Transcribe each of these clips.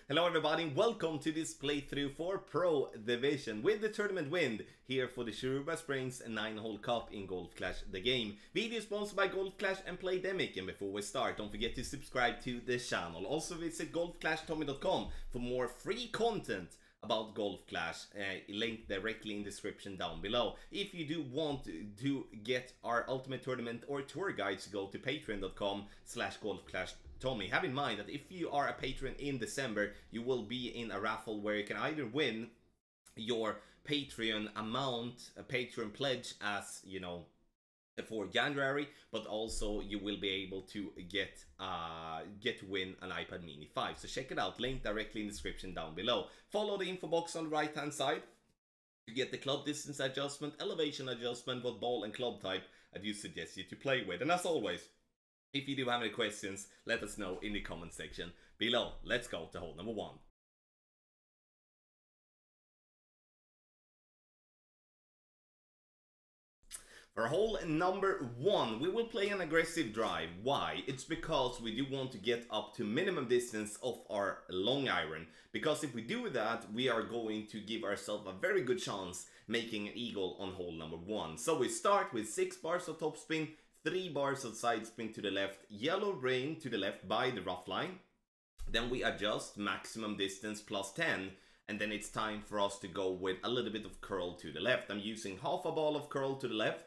Hello everybody, welcome to this playthrough for Pro Division with the tournament win here for the Shiruba Springs 9-hole cup in Golf Clash the game. Video sponsored by Golf Clash and Playdemic, and before we start don't forget to subscribe to the channel. Also visit golfclashtommy.com for more free content about Golf Clash, link directly in the description down below. If you do want to get our ultimate tournament or tour guides, go to patreon.com/golfclashtommy. Have in mind that if you are a patron in December, you will be in a raffle where you can either win your Patreon amount, a Patreon pledge, as you know, for January, but also you will be able to get to win an iPad Mini 5. So check it out, link directly in the description down below. Follow the info box on the right hand side to get the club distance adjustment, elevation adjustment, what ball and club type I do suggest you to play with. And as always, if you do have any questions, let us know in the comment section below. Let's go to hole number 1. For hole number 1, we will play an aggressive drive. Why? It's because we do want to get up to minimum distance of our long iron. Because if we do that, we are going to give ourselves a very good chance making an eagle on hole number 1. So we start with 6 bars of topspin, 3 bars of side spin to the left, yellow ring to the left by the rough line. Then we adjust maximum distance plus 10. And then it's time for us to go with a little bit of curl to the left. I'm using half a ball of curl to the left.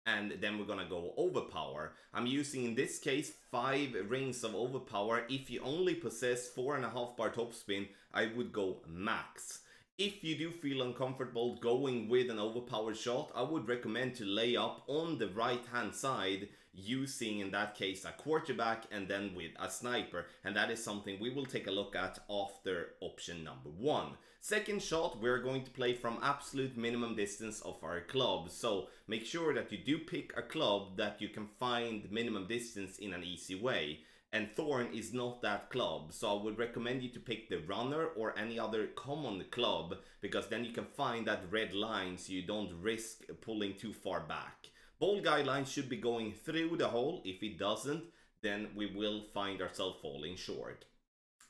And then we're gonna go overpower. I'm using in this case 5 rings of overpower. If you only possess 4.5 bar topspin, I would go max. If you do feel uncomfortable going with an overpowered shot, I would recommend to lay up on the right hand side using in that case a quarterback and then with a sniper, and that is something we will take a look at after option number 1. Second shot, we're going to play from absolute minimum distance of our club, so make sure that you do pick a club that you can find minimum distance in an easy way. And Thorn is not that club, so I would recommend you to pick the runner or any other common club, because then you can find that red line so you don't risk pulling too far back. Ball guidelines should be going through the hole. If it doesn't, then we will find ourselves falling short.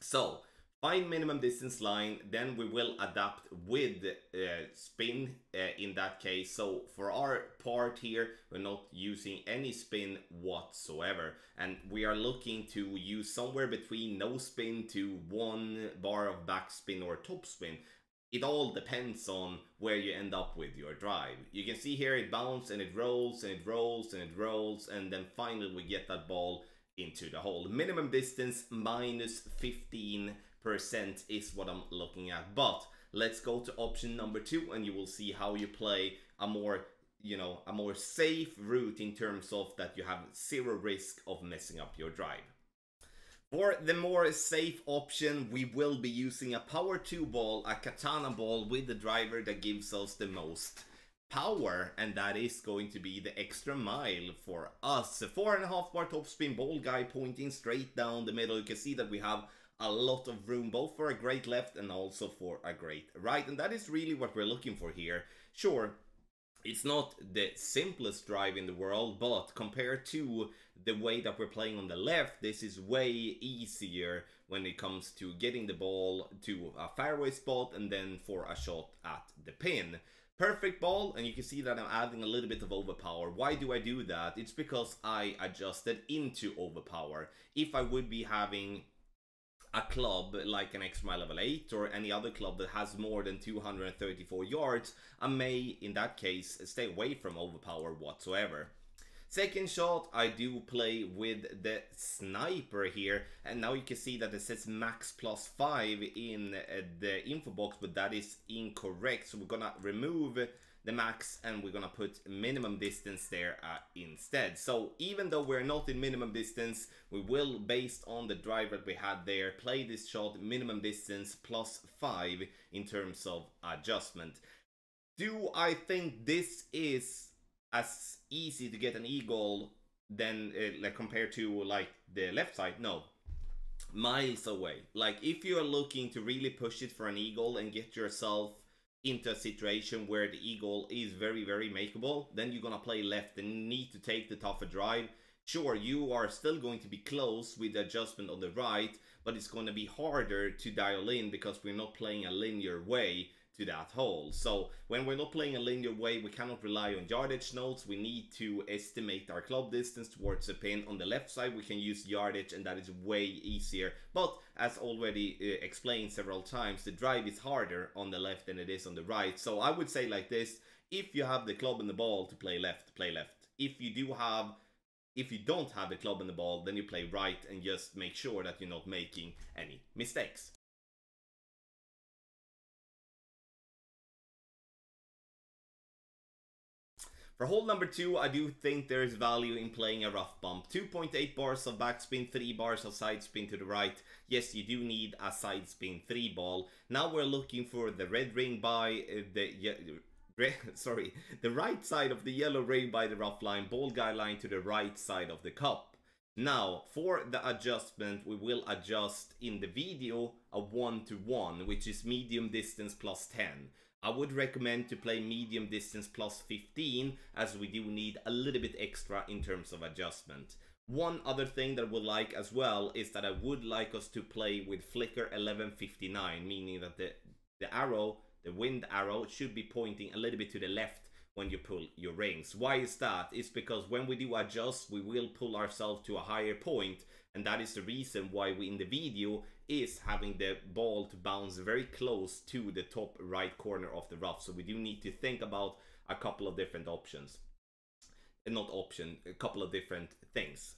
So find minimum distance line, then we will adapt with spin in that case. So for our part here, we're not using any spin whatsoever, and we are looking to use somewhere between no spin to 1 bar of backspin or topspin. It all depends on where you end up with your drive. You can see here it bounces and it rolls and it rolls and it rolls, and then finally we get that ball into the hole. Minimum distance minus 15% is what I'm looking at. But let's go to option number 2 and you will see how you play a more, a more safe route in terms of that you have 0 risk of messing up your drive. For the more safe option, we will be using a power 2 ball, a katana ball with the driver that gives us the most power, and that is going to be the extra mile for us. 4.5 bar topspin ball guy pointing straight down the middle. You can see that we have a lot of room both for a great left and also for a great right, and that is really what we're looking for here. Sure, it's not the simplest drive in the world, but compared to the way that we're playing on the left, this is way easier when it comes to getting the ball to a fairway spot and then for a shot at the pin. Perfect ball, and you can see that I'm adding a little bit of overpower. Why do I do that? It's because I adjusted into overpower. If I would be having a club like an extra mile level 8 or any other club that has more than 234 yards, I may in that case stay away from overpower whatsoever. Second shot, I do play with the sniper here, and now you can see that it says max plus 5 in the info box, but that is incorrect. So we're gonna remove the max and we're gonna put minimum distance there instead. So even though we're not in minimum distance, we will, based on the drive that we had there, play this shot minimum distance plus 5 in terms of adjustment. Do I think this is as easy to get an eagle than like compared to like the left side? No, miles away. Like if you are looking to really push it for an eagle and get yourself into a situation where the eagle is very makeable, then you're gonna play left and need to take the tougher drive. Sure, you are still going to be close with the adjustment on the right, but it's going to be harder to dial in because we're not playing a linear way to that hole. So when we're not playing a linear way, we cannot rely on yardage notes. We need to estimate our club distance towards the pin. On the left side, we can use yardage, and that is way easier. But as already explained several times, the drive is harder on the left than it is on the right. So I would say like this: if you have the club and the ball to play left, play left. If you don't have the club and the ball, then you play right, and just make sure that you're not making any mistakes. For hole number 2, I do think there is value in playing a rough bump. 2.8 bars of backspin, 3 bars of side spin to the right. Yes, you do need a side spin 3 ball. Now we're looking for the red ring by the right side of the yellow ring by the rough line, ball guideline to the right side of the cup. Now, for the adjustment, we will adjust in the video a 1-to-1, which is medium distance plus 10. I would recommend to play medium distance plus 15, as we do need a little bit extra in terms of adjustment. One other thing that I would like as well is that I would like us to play with flicker 1159, meaning that the arrow, the wind arrow, should be pointing a little bit to the left when you pull your rings. Why is that? It's because when we do adjust, we will pull ourselves to a higher point, and that is the reason why we in the video is having the ball to bounce very close to the top right corner of the rough. So we do need to think about a couple of different options. A couple of different things.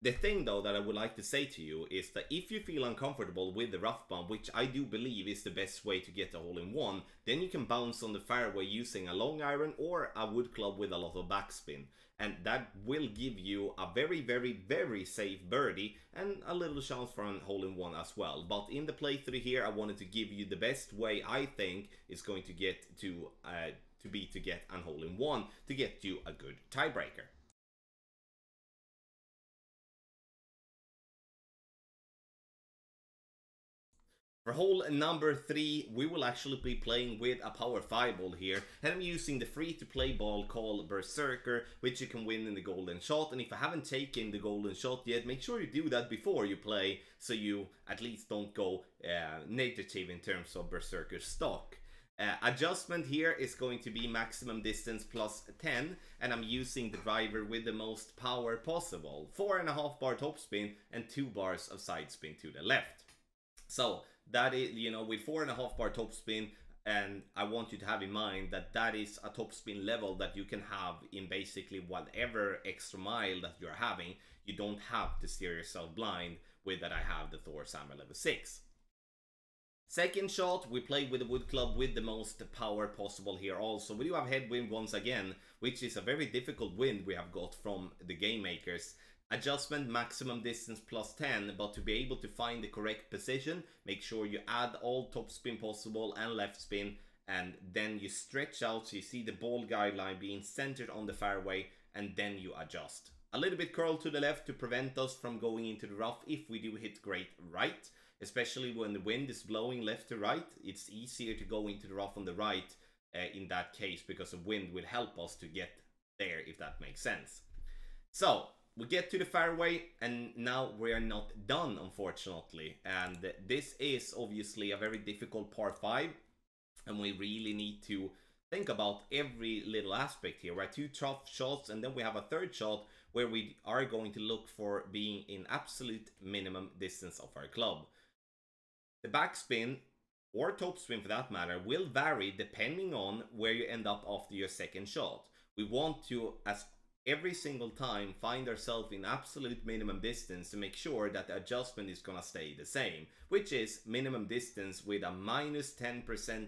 The thing though that I would like to say to you is that if you feel uncomfortable with the rough bump, which I do believe is the best way to get a hole-in-one, then you can bounce on the fairway using a long iron or a wood club with a lot of backspin. And that will give you a very, very, very safe birdie and a little chance for a hole-in-one as well. But in the playthrough here, I wanted to give you the best way I think is going to get to get a hole-in-one, to get you a good tiebreaker. For hole number 3, we will actually be playing with a power 5 ball here, and I'm using the free-to-play ball called Berserker, which you can win in the golden shot. And if I haven't taken the golden shot yet, make sure you do that before you play, so you at least don't go negative in terms of Berserker stock. Adjustment here is going to be maximum distance plus 10, and I'm using the driver with the most power possible. 4.5 bar topspin and 2 bars of side spin to the left. So that is, with 4.5 bar topspin, and I want you to have in mind that that is a topspin level that you can have in basically whatever extra mile that you're having. You don't have to steer yourself blind with that I have the Thor Hammer level 6. Second shot, we play with the wood club with the most power possible here also. We do have headwind once again, which is a very difficult wind we have got from the game makers. Adjustment maximum distance plus 10, but to be able to find the correct position, make sure you add all top spin possible and left spin, and then you stretch out so you see the ball guideline being centered on the fairway, and then you adjust. A little bit curl to the left to prevent us from going into the rough if we do hit great right, especially when the wind is blowing left to right. It's easier to go into the rough on the right in that case, because the wind will help us to get there, if that makes sense. So we get to the fairway, and now we are not done, unfortunately. And this is obviously a very difficult par 5, and we really need to think about every little aspect here. We have 2 tough shots, and then we have a third shot where we are going to look for being in absolute minimum distance of our club. The backspin, or topspin for that matter, will vary depending on where you end up after your second shot. We want to, as every single time, find ourselves in absolute minimum distance to make sure that the adjustment is gonna stay the same, which is minimum distance with a minus 10%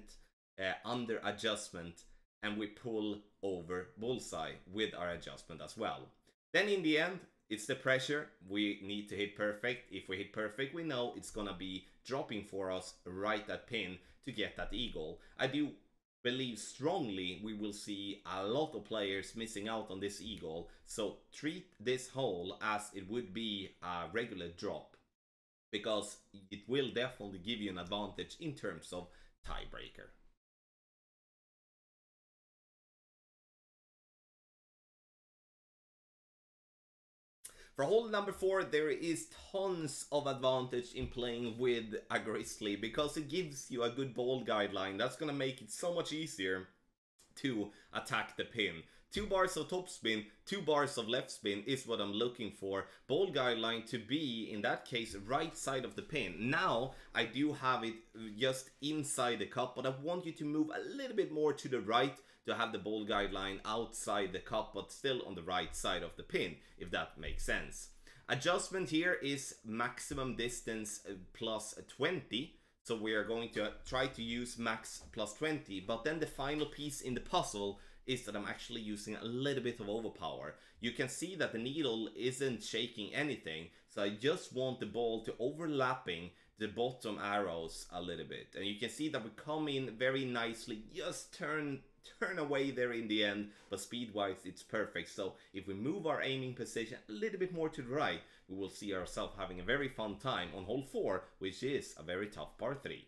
under adjustment, and we pull over bullseye with our adjustment as well. Then in the end, it's the pressure. We need to hit perfect. If we hit perfect, we know it's gonna be dropping for us right at pin to get that eagle. I do believe strongly we will see a lot of players missing out on this eagle, so treat this hole as it would be a regular drop, because it will definitely give you an advantage in terms of tiebreaker. For hole number 4, there is tons of advantage in playing with a Grizzly because it gives you a good ball guideline. That's gonna make it so much easier to attack the pin. 2 bars of topspin, 2 bars of left spin is what I'm looking for. Ball guideline to be, in that case, right side of the pin. Now, I do have it just inside the cup, but I want you to move a little bit more to the right to have the ball guideline outside the cup, but still on the right side of the pin, if that makes sense. Adjustment here is maximum distance plus 20. So we are going to try to use max plus 20, but then the final piece in the puzzle is that I'm actually using a little bit of overpower. You can see that the needle isn't shaking anything, so I just want the ball to overlapping the bottom arrows a little bit. And you can see that we come in very nicely, just turn away there in the end, but speed-wise it's perfect. So if we move our aiming position a little bit more to the right, we will see ourselves having a very fun time on hole 4, which is a very tough par 3.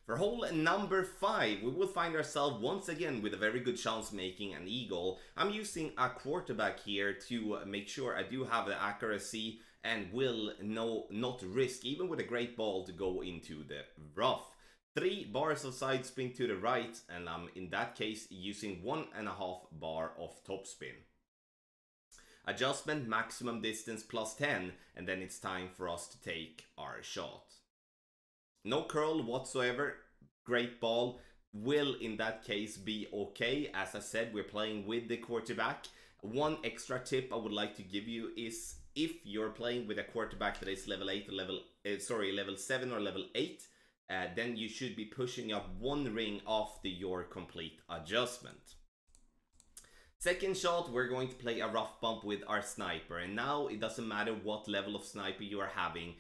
For hole number 5, we will find ourselves once again with a very good chance making an eagle. I'm using a quarterback here to make sure I do have the accuracy and will not risk, even with a great ball, to go into the rough. 3 bars of side spin to the right, and I'm in that case using 1.5 bar of topspin. Adjustment, maximum distance plus 10, and then it's time for us to take our shot. No curl whatsoever, great ball, will in that case be okay. As I said, we're playing with the quarterback. One extra tip I would like to give you is if you're playing with a quarterback that is level 8 or level 7 or level 8, then you should be pushing up 1 ring after your complete adjustment. Second shot, we're going to play a rough bump with our sniper, and now it doesn't matter what level of sniper you are having,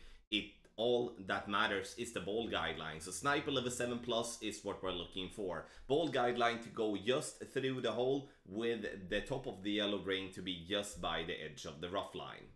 all that matters is the ball guideline. So sniper level 7 plus is what we're looking for. Ball guideline to go just through the hole with the top of the yellow ring to be just by the edge of the rough line.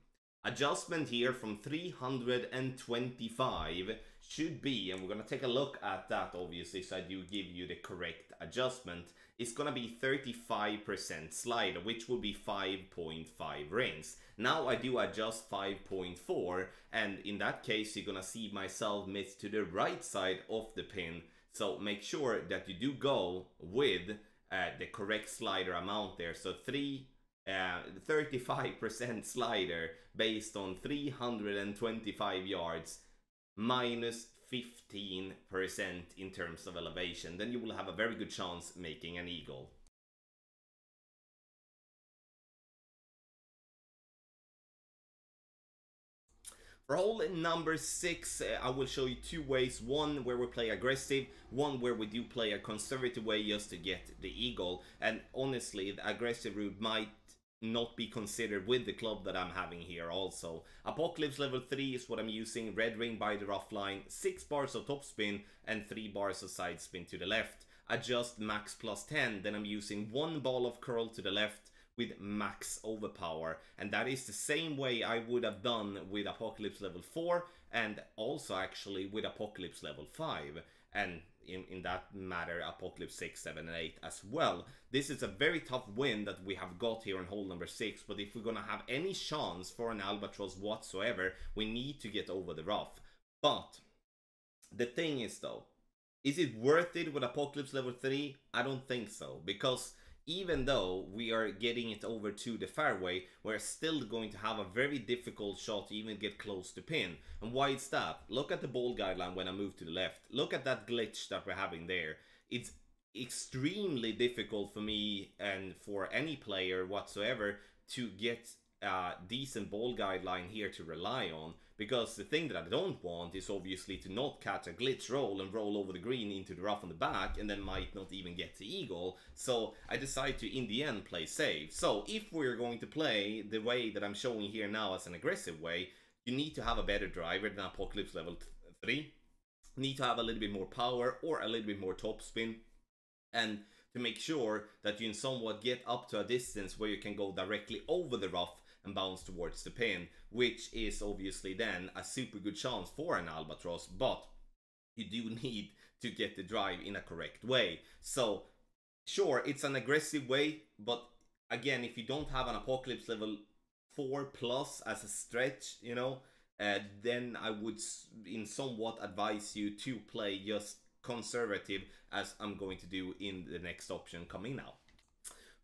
Adjustment here from 325 should be, and we're going to take a look at that obviously, so I do give you the correct adjustment. It's going to be 35% slider, which will be 5.5 rings. Now I do adjust 5.4, and in that case you're going to see myself miss to the right side of the pin. So make sure that you do go with the correct slider amount there. So 35% slider based on 325 yards minus 15% in terms of elevation. Then you will have a very good chance making an eagle. For hole number 6, I will show you 2 ways. One where we play aggressive, one where we do play a conservative way just to get the eagle. And honestly, the aggressive route might not be considered with the club that I'm having here also. Apocalypse level 3 is what I'm using. Red ring by the rough line, 6 bars of topspin and 3 bars of side spin to the left. Adjust max plus 10, then I'm using 1 ball of curl to the left with max overpower, and that is the same way I would have done with Apocalypse level 4 and also actually with Apocalypse level 5, and in that matter Apocalypse 6, 7 and 8 as well. This is a very tough win that we have got here on hole number 6, but if we're gonna have any chance for an albatross whatsoever, we need to get over the rough. But the thing is though, is it worth it with Apocalypse level 3? I don't think so, because even though we are getting it over to the fairway, we're still going to have a very difficult shot to even get close to pin. And why is that? Look at the ball guideline when I move to the left. Look at that glitch that we're having there. It's extremely difficult for me and for any player whatsoever to get a decent ball guideline here to rely on, because the thing that I don't want is obviously to not catch a glitch roll and roll over the green into the rough on the back and then might not even get to eagle. So I decide to in the end play safe. So if we're going to play the way that I'm showing here now as an aggressive way, you need to have a better driver than Apocalypse level 3. You need to have a little bit more power or a little bit more topspin, and to make sure that you can somewhat get up to a distance where you can go directly over the rough and bounce towards the pin, which is obviously then a super good chance for an albatross, but you do need to get the drive in a correct way. So Sure, it's an aggressive way, but again, if you don't have an Apocalypse level 4 plus as a stretch, you know, then I would in somewhat advise you to play just conservative, as I'm going to do in the next option coming now.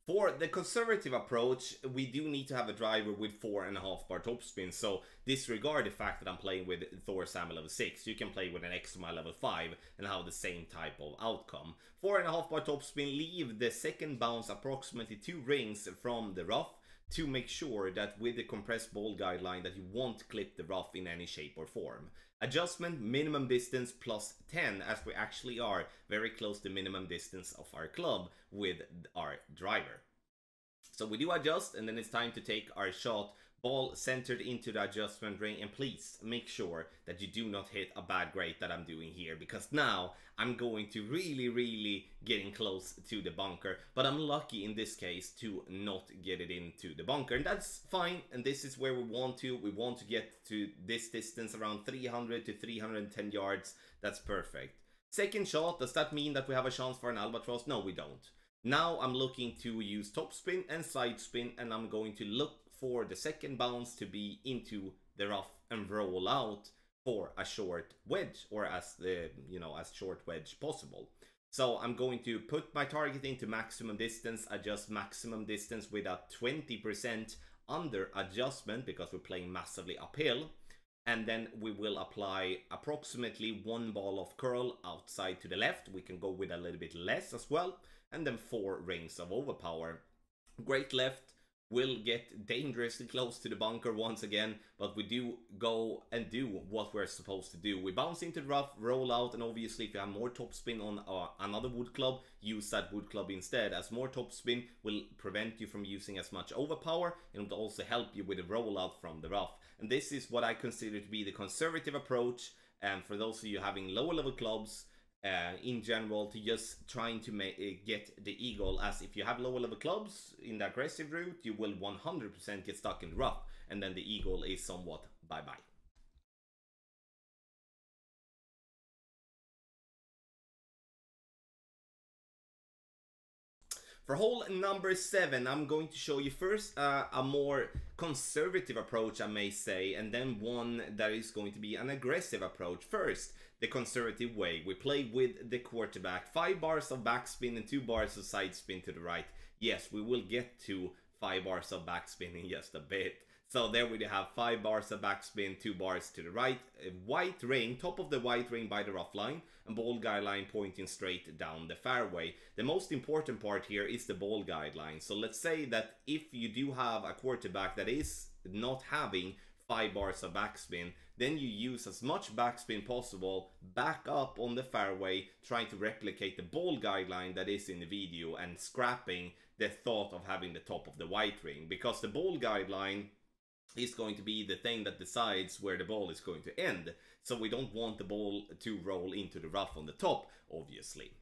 For the conservative approach, we do need to have a driver with 4.5 bar topspin, so disregard the fact that I'm playing with Thor's Hammer level 6. You can play with an Exoma level 5 and have the same type of outcome. 4.5 bar topspin, leave the second bounce approximately 2 rings from the rough to make sure that with the compressed ball guideline that you won't clip the rough in any shape or form. Adjustment, minimum distance plus 10, as we actually are very close to minimum distance of our club with our driver. So we do adjust, and then it's time to take our shot, ball centered into the adjustment ring, and please make sure that you do not hit a bad grade that I'm doing here, because now I'm going to really getting close to the bunker, but I'm lucky in this case to not get it into the bunker, and that's fine. And this is where we want to get to this distance, around 300 to 310 yards. That's perfect. Second shot, does that mean that we have a chance for an albatross? No, we don't. Now I'm looking to use topspin and side spin, and I'm going to look for the second bounce to be into the rough and roll out for a short wedge, or as the, you know, as short wedge possible. So I'm going to put my target into maximum distance, adjust maximum distance with a 20% under adjustment because we're playing massively uphill. And then we will apply approximately 1 ball of curl outside to the left. We can go with a little bit less as well. And then 4 rings of overpower. Great left will get dangerously close to the bunker once again, but we do go and do what we're supposed to do. We bounce into the rough, roll out, and obviously if you have more topspin on another wood club, use that wood club instead, as more topspin will prevent you from using as much overpower, and it will also help you with the rollout from the rough. And this is what I consider to be the conservative approach, and for those of you having lower level clubs, in general, to just trying to get the eagle, as if you have lower level clubs in the aggressive route, you will 100% get stuck in the rough, and then the eagle is somewhat bye-bye. For hole number 7, I'm going to show you first a more conservative approach, I may say, and then one that is going to be an aggressive approach. First, the conservative way. We play with the quarterback, 5 bars of backspin and 2 bars of side spin to the right. Yes, we will get to 5 bars of backspin in just a bit. So there we have 5 bars of backspin, 2 bars to the right, a white ring, top of the white ring by the rough line, and ball guideline pointing straight down the fairway. The most important part here is the ball guideline. So let's say that if you do have a quarterback that is not having 5 bars of backspin, then you use as much backspin possible back up on the fairway, trying to replicate the ball guideline that is in the video, and scrapping the thought of having the top of the white ring, because the ball guideline is going to be the thing that decides where the ball is going to end. So we don't want the ball to roll into the rough on the top, obviously.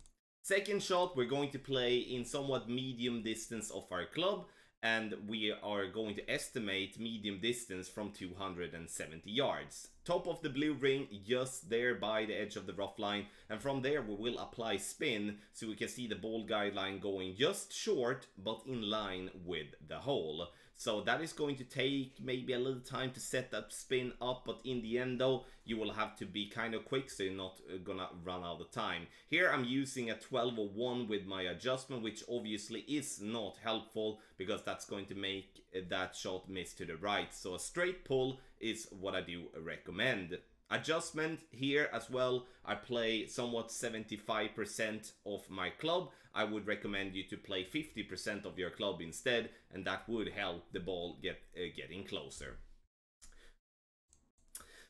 Second shot, we're going to play in somewhat medium distance of our club, and we are going to estimate medium distance from 270 yards. Top of the blue ring, just there by the edge of the rough line, and from there we will apply spin, so we can see the ball guideline going just short but in line with the hole. So that is going to take maybe a little time to set that spin up, but in the end though, you will have to be kind of quick so you're not gonna run out of time. Here I'm using a 1201 with my adjustment, which obviously is not helpful because that's going to make that shot miss to the right. So a straight pull is what I do recommend. Adjustment here as well, I play somewhat 75% of my club. I would recommend you to play 50% of your club instead, and that would help the ball getting closer.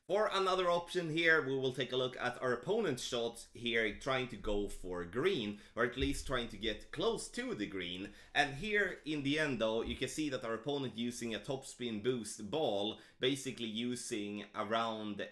For another option here, we will take a look at our opponent's shots here, trying to go for green, or at least trying to get close to the green. And here in the end though, you can see that our opponent using a topspin boost ball, basically using around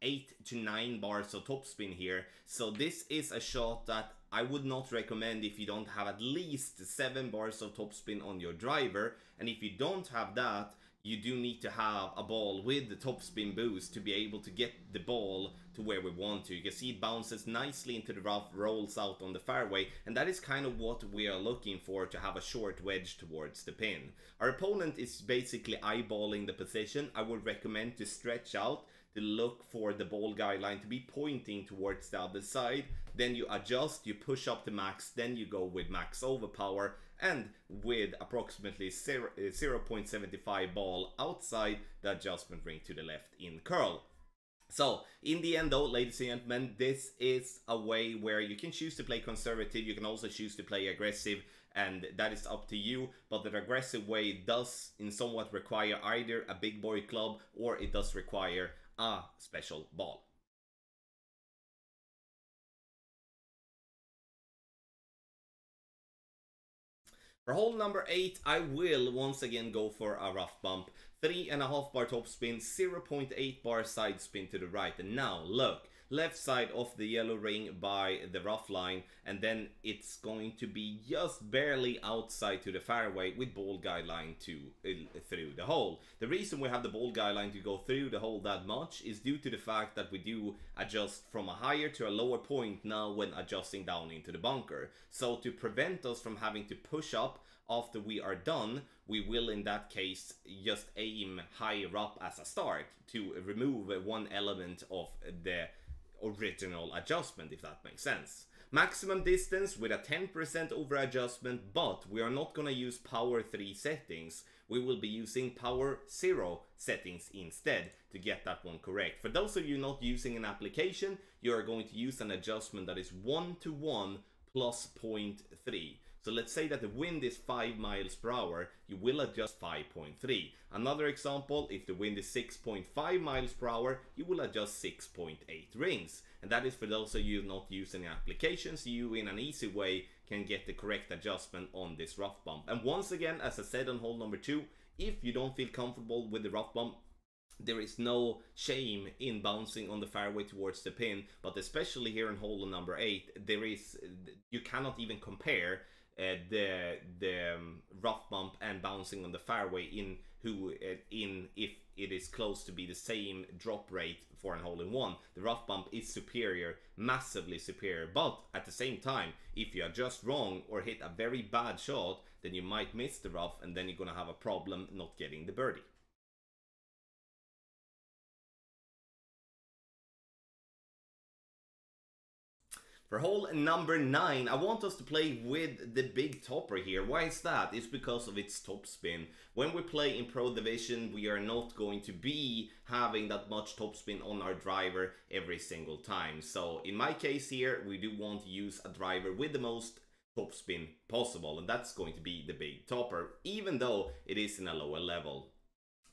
8 to 9 bars of topspin here. So this is a shot that I would not recommend if you don't have at least 7 bars of topspin on your driver, and if you don't have that, you do need to have a ball with the topspin boost to be able to get the ball to where we want to. You can see it bounces nicely into the rough, rolls out on the fairway, and that is kind of what we are looking for, to have a short wedge towards the pin. Our opponent is basically eyeballing the position. I would recommend to stretch out to look for the ball guideline to be pointing towards the other side. Then you adjust, you push up to max, then you go with max overpower, and with approximately 0.75 ball outside the adjustment ring to the left in curl. So in the end though, ladies and gentlemen, this is a way where you can choose to play conservative, you can also choose to play aggressive, and that is up to you. But the aggressive way does in somewhat require either a big boy club, or it does require a special ball. For hole number 8, I will once again go for a rough bump. 3.5 bar topspin, 0.8 bar side spin to the right. And now look, left side of the yellow ring by the rough line, and then it's going to be just barely outside to the fairway with ball guideline to through the hole. The reason we have the ball guideline to go through the hole that much is due to the fact that we do adjust from a higher to a lower point now when adjusting down into the bunker. So to prevent us from having to push up after we are done, we will in that case just aim higher up as a start to remove one element of the original adjustment, if that makes sense. Maximum distance with a 10% over adjustment, but we are not going to use power 3 settings. We will be using power 0 settings instead to get that one correct. For those of you not using an application, you are going to use an adjustment that is 1:1 plus 0.3. So let's say that the wind is 5 miles per hour, you will adjust 5.3. Another example, if the wind is 6.5 miles per hour, you will adjust 6.8 rings. And that is for those of you not using applications, you in an easy way can get the correct adjustment on this rough bump. And once again, as I said on hole number 2, if you don't feel comfortable with the rough bump, there is no shame in bouncing on the fairway towards the pin, but especially here in hole number 8, you cannot even compare the rough bump and bouncing on the fairway if it is close to be the same drop rate for an hole-in-one. The rough bump is superior, massively superior, but at the same time, if you adjust wrong or hit a very bad shot, then you might miss the rough, and then you're gonna have a problem not getting the birdie. For hole number 9, I want us to play with the big topper here. Why is that? It's because of its topspin. When we play in Pro Division, we are not going to be having that much topspin on our driver every single time. So in my case here, we do want to use a driver with the most topspin possible, and that's going to be the big topper, even though it is in a lower level.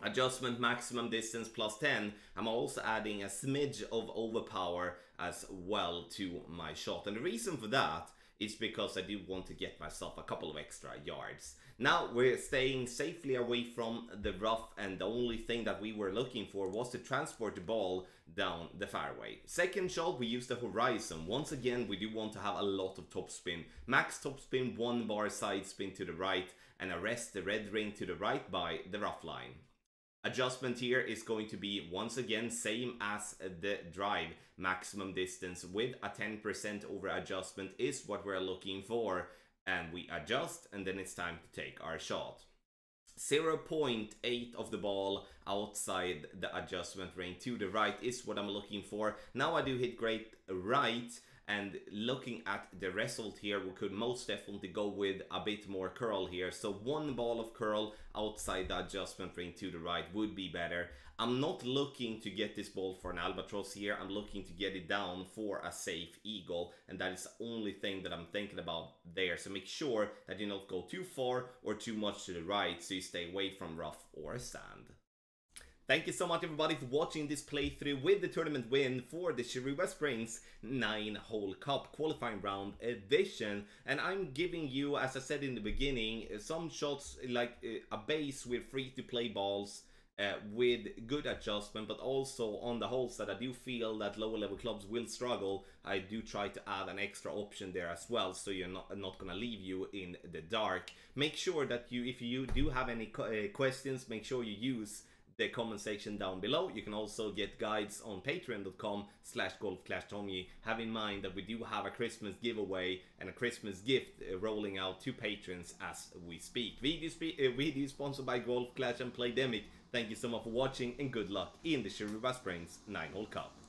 Adjustment maximum distance plus 10. I'm also adding a smidge of overpower as well to my shot. And the reason for that is because I do want to get myself a couple of extra yards. Now we're staying safely away from the rough, and the only thing that we were looking for was to transport the ball down the fairway. Second shot, we use the horizon. Once again, we do want to have a lot of topspin. Max topspin, 1 bar side spin to the right, and arrest the red ring to the right by the rough line. Adjustment here is going to be once again same as the drive. Maximum distance with a 10% over adjustment is what we're looking for, and we adjust, and then it's time to take our shot. 0.8 of the ball outside the adjustment ring to the right is what I'm looking for. Now I do hit great right, and looking at the result here, we could most definitely go with a bit more curl here. So 1 ball of curl outside the adjustment ring to the right would be better. I'm not looking to get this ball for an albatross here. I'm looking to get it down for a safe eagle, and that is the only thing that I'm thinking about there. So make sure that you don't go too far or too much to the right, so you stay away from rough or sand. Thank you so much everybody for watching this playthrough with the tournament win for the Shiruba Springs 9-hole cup qualifying round edition. And I'm giving you, as I said in the beginning, some shots like a base with free to play balls with good adjustment, but also on the holes that I do feel that lower level clubs will struggle, I do try to add an extra option there as well, so you're not gonna leave you in the dark. Make sure that you, if you do have any questions, make sure you use the comment section down below. You can also get guides on patreon.com/golfclashtommy. Have in mind that we do have a Christmas giveaway and a Christmas gift rolling out to patrons as we speak. Video sponsored by Golf Clash and Playdemic. Thank you so much for watching and good luck in the Shiruba Springs 9-hole Cup.